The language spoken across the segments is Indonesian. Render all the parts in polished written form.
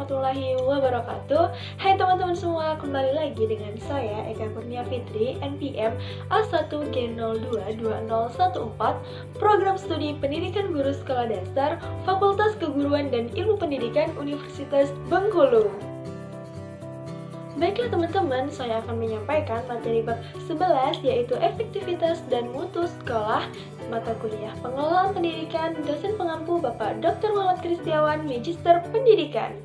warahmatullahi wabarakatuh. Hai teman-teman semua, kembali lagi dengan saya Eka Kurnia Fitri, NPM A1G022014, Program Studi Pendidikan Guru Sekolah Dasar, Fakultas Keguruan dan Ilmu Pendidikan Universitas Bengkulu. Baiklah teman-teman, saya akan menyampaikan materi bab 11 yaitu efektivitas dan mutu sekolah, mata kuliah pengelolaan pendidikan, dosen pengampu Bapak Dr. Muhammad Kristiawan, Magister Pendidikan.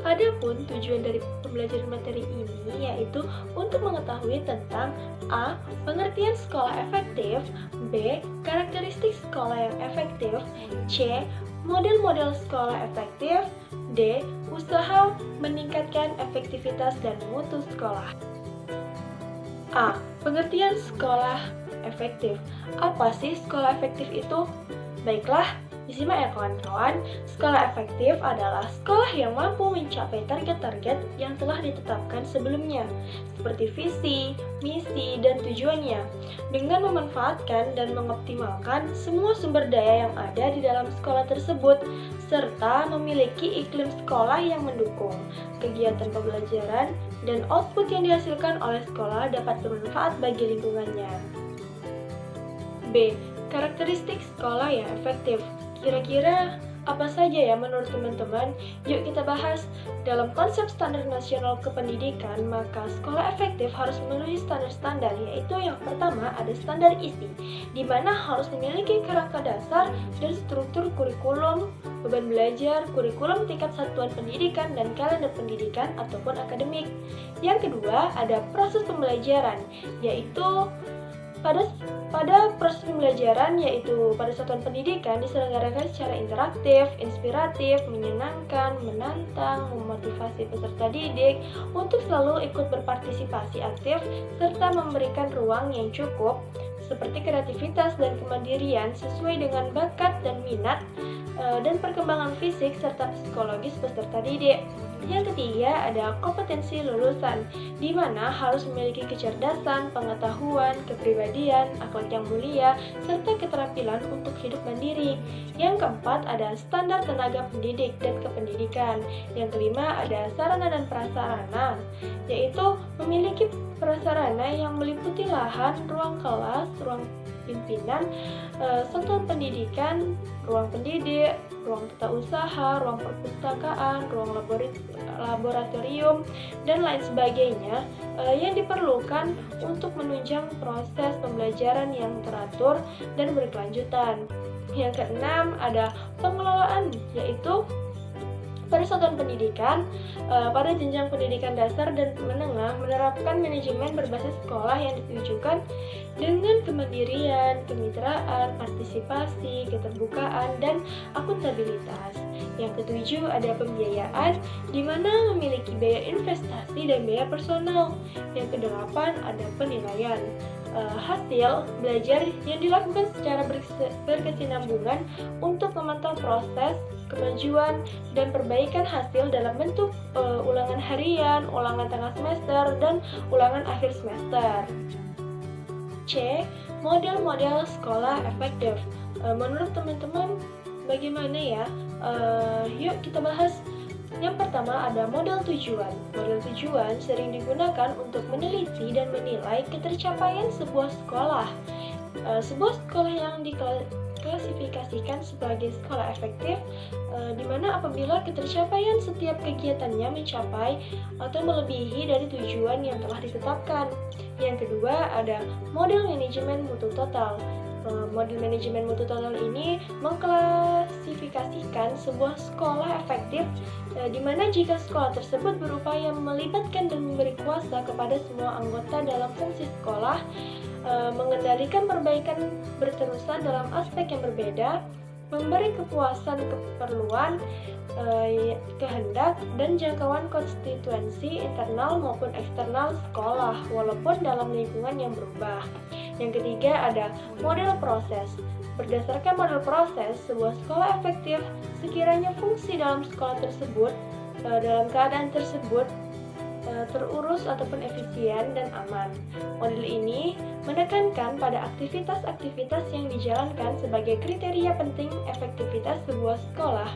Adapun tujuan dari pembelajaran materi ini yaitu untuk mengetahui tentang A. Pengertian sekolah efektif, B. Karakteristik sekolah yang efektif, C. Model-model sekolah efektif, D. Usaha meningkatkan efektivitas dan mutu sekolah. A. Pengertian sekolah efektif. Apa sih sekolah efektif itu? Baiklah, disimak ya kawan-kawan. Sekolah efektif adalah sekolah yang mampu mencapai target-target yang telah ditetapkan sebelumnya, seperti visi, misi, dan tujuannya, dengan memanfaatkan dan mengoptimalkan semua sumber daya yang ada di dalam sekolah tersebut, serta memiliki iklim sekolah yang mendukung kegiatan pembelajaran dan output yang dihasilkan oleh sekolah dapat bermanfaat bagi lingkungannya. B. Karakteristik sekolah yang efektif. Kira-kira apa saja ya menurut teman-teman? Yuk kita bahas. Dalam konsep standar nasional kependidikan, maka sekolah efektif harus memenuhi standar-standar, yaitu yang pertama ada standar isi, di mana harus memiliki kerangka dasar dan struktur kurikulum, beban belajar, kurikulum tingkat satuan pendidikan, dan kalender pendidikan ataupun akademik. Yang kedua ada proses pembelajaran, yaitu pada proses pembelajaran yaitu pada satuan pendidikan diselenggarakan secara interaktif, inspiratif, menyenangkan, menantang, memotivasi peserta didik untuk selalu ikut berpartisipasi aktif serta memberikan ruang yang cukup seperti kreativitas dan kemandirian sesuai dengan bakat dan minat dan perkembangan fisik serta psikologis peserta didik. Yang ketiga ada kompetensi lulusan, di mana harus memiliki kecerdasan, pengetahuan, kepribadian, akhlak yang mulia, serta keterampilan untuk hidup mandiri. Yang keempat ada standar tenaga pendidik dan kependidikan. Yang kelima ada sarana dan prasarana, yaitu memiliki prasarana yang meliputi lahan, ruang kelas, ruang pimpinan, satuan pendidikan, ruang pendidik, ruang tata usaha, ruang perpustakaan, ruang laboratorium, dan lain sebagainya yang diperlukan untuk menunjang proses pembelajaran yang teratur dan berkelanjutan. Yang keenam ada pengelolaan, yaitu pada satuan pendidikan, pada jenjang pendidikan dasar dan menengah menerapkan manajemen berbasis sekolah yang ditujukan dengan kemandirian, kemitraan, partisipasi, keterbukaan, dan akuntabilitas. Yang ketujuh ada pembiayaan, di mana memiliki biaya investasi dan biaya personal. Yang kedelapan ada penilaian. Hasil belajar yang dilakukan secara berkesinambungan untuk memantau proses, kemajuan, dan perbaikan hasil dalam bentuk ulangan harian, ulangan tengah semester, dan ulangan akhir semester. C. Model-model sekolah efektif. Menurut teman-teman bagaimana ya? Yuk kita bahas. Yang pertama ada model tujuan. Model tujuan sering digunakan untuk meneliti dan menilai ketercapaian sebuah sekolah. Sebuah sekolah yang diklasifikasikan sebagai sekolah efektif, di mana apabila ketercapaian setiap kegiatannya mencapai atau melebihi dari tujuan yang telah ditetapkan. Yang kedua ada model manajemen mutu total. Model manajemen mutu total ini mengklasifikasikan sebuah sekolah efektif di mana jika sekolah tersebut berupaya melibatkan dan memberi kuasa kepada semua anggota dalam fungsi sekolah, mengendalikan perbaikan berterusan dalam aspek yang berbeda, memberi kepuasan keperluan, kehendak, dan jangkauan konstituensi internal maupun eksternal sekolah walaupun dalam lingkungan yang berubah. Yang ketiga ada model proses. Berdasarkan model proses, sebuah sekolah efektif sekiranya fungsi dalam sekolah tersebut dalam keadaan tersebut terurus ataupun efisien dan aman. Model ini menekankan pada aktivitas-aktivitas yang dijalankan sebagai kriteria penting efektivitas sebuah sekolah.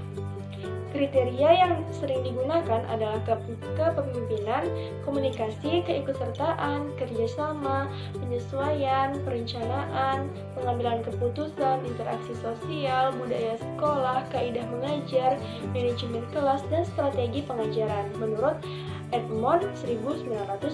Kriteria yang sering digunakan adalah kepemimpinan, komunikasi, keikutsertaan, kerjasama, penyesuaian, perencanaan, pengambilan keputusan, interaksi sosial, budaya sekolah, kaidah mengajar, manajemen kelas, dan strategi pengajaran menurut Edmond 1979.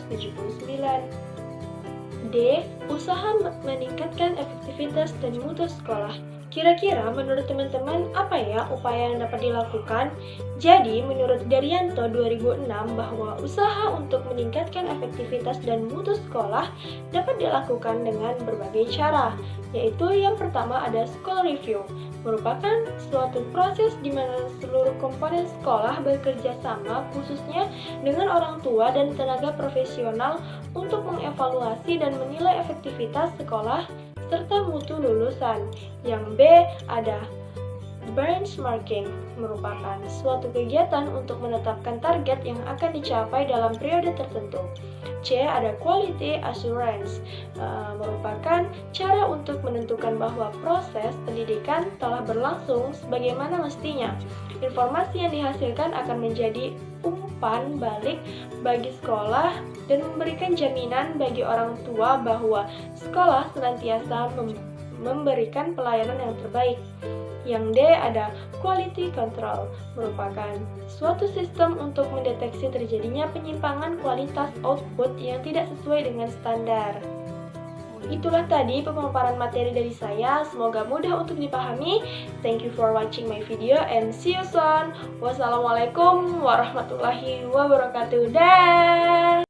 D. Usaha meningkatkan efektivitas dan mutu sekolah. Kira-kira menurut teman-teman apa ya upaya yang dapat dilakukan? Jadi menurut Daryanto 2006 bahwa usaha untuk meningkatkan efektivitas dan mutu sekolah dapat dilakukan dengan berbagai cara, yaitu yang pertama ada school review, merupakan suatu proses di mana seluruh komponen sekolah bekerja sama khususnya dengan orang tua dan tenaga profesional untuk mengevaluasi dan menilai efektivitas sekolah serta mutu lulusan. Yang B ada benchmarking, merupakan suatu kegiatan untuk menetapkan target yang akan dicapai dalam periode tertentu. C ada quality assurance, merupakan cara untuk menentukan bahwa proses pendidikan telah berlangsung sebagaimana mestinya. Informasi yang dihasilkan akan menjadi umpan balik bagi sekolah dan memberikan jaminan bagi orang tua bahwa sekolah senantiasa memberikan pelayanan yang terbaik. Yang D ada quality control, merupakan suatu sistem untuk mendeteksi terjadinya penyimpangan kualitas output yang tidak sesuai dengan standar. Itulah tadi pemaparan materi dari saya, semoga mudah untuk dipahami. Thank you for watching my video and see you soon. Wassalamualaikum warahmatullahi wabarakatuh. Dah.